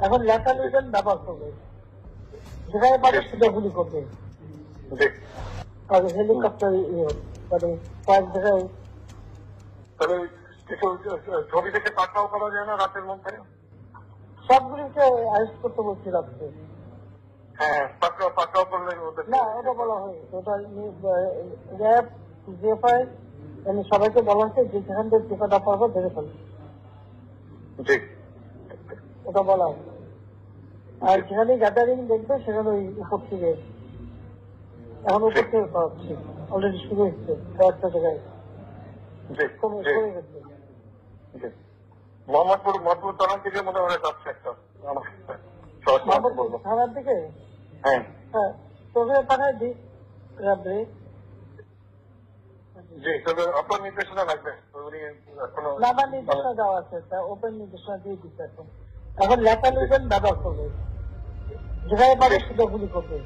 এখন লেখা লিখবেন ব্যবহার করবে, যেখানে পাবে সেটা গুলি করবে। আর হেলিকপ্টার মানে কয়েক জায়গায় তাহলে কিছু ছবি থেকে পাঠাও করা যায় না রাতের মধ্যে? সবগুলিকে অ্যারেস্ট করতে বলছি রাত্রে। হ্যাঁ, পাঠাও করলে না, ওটা বলা হয়, ওটা র্যাব জিএফআই সবাইকে বলা হচ্ছে যে যেখান থেকে টিকাটা পারবো ধরে ফেলবে, ওটা বলা হয়। আর যেখানে গ্যাদারিং দেখবে সেখানে ওই উপর থেকে, এখন উপর থেকে পাচ্ছি, অলরেডি শুরু হচ্ছে কয়েকটা জায়গায় কমে গেছে। মোহাম্মদপুর থানার দিকে মনে হয় যাচ্ছে একটা থানার দিকে। হ্যাঁ, তোকে পাঠায় দিই রাত্রে। জি, তবে আপনার নির্দেশনা লাগবে। না, আমার নির্দেশনা দেওয়া আছে, ওপেন নির্দেশনা দিয়ে দিচ্ছে। এখন লেখা লিখবেন ব্যবহার করবে, যেখানে পাবে সেটা গুলি করবে।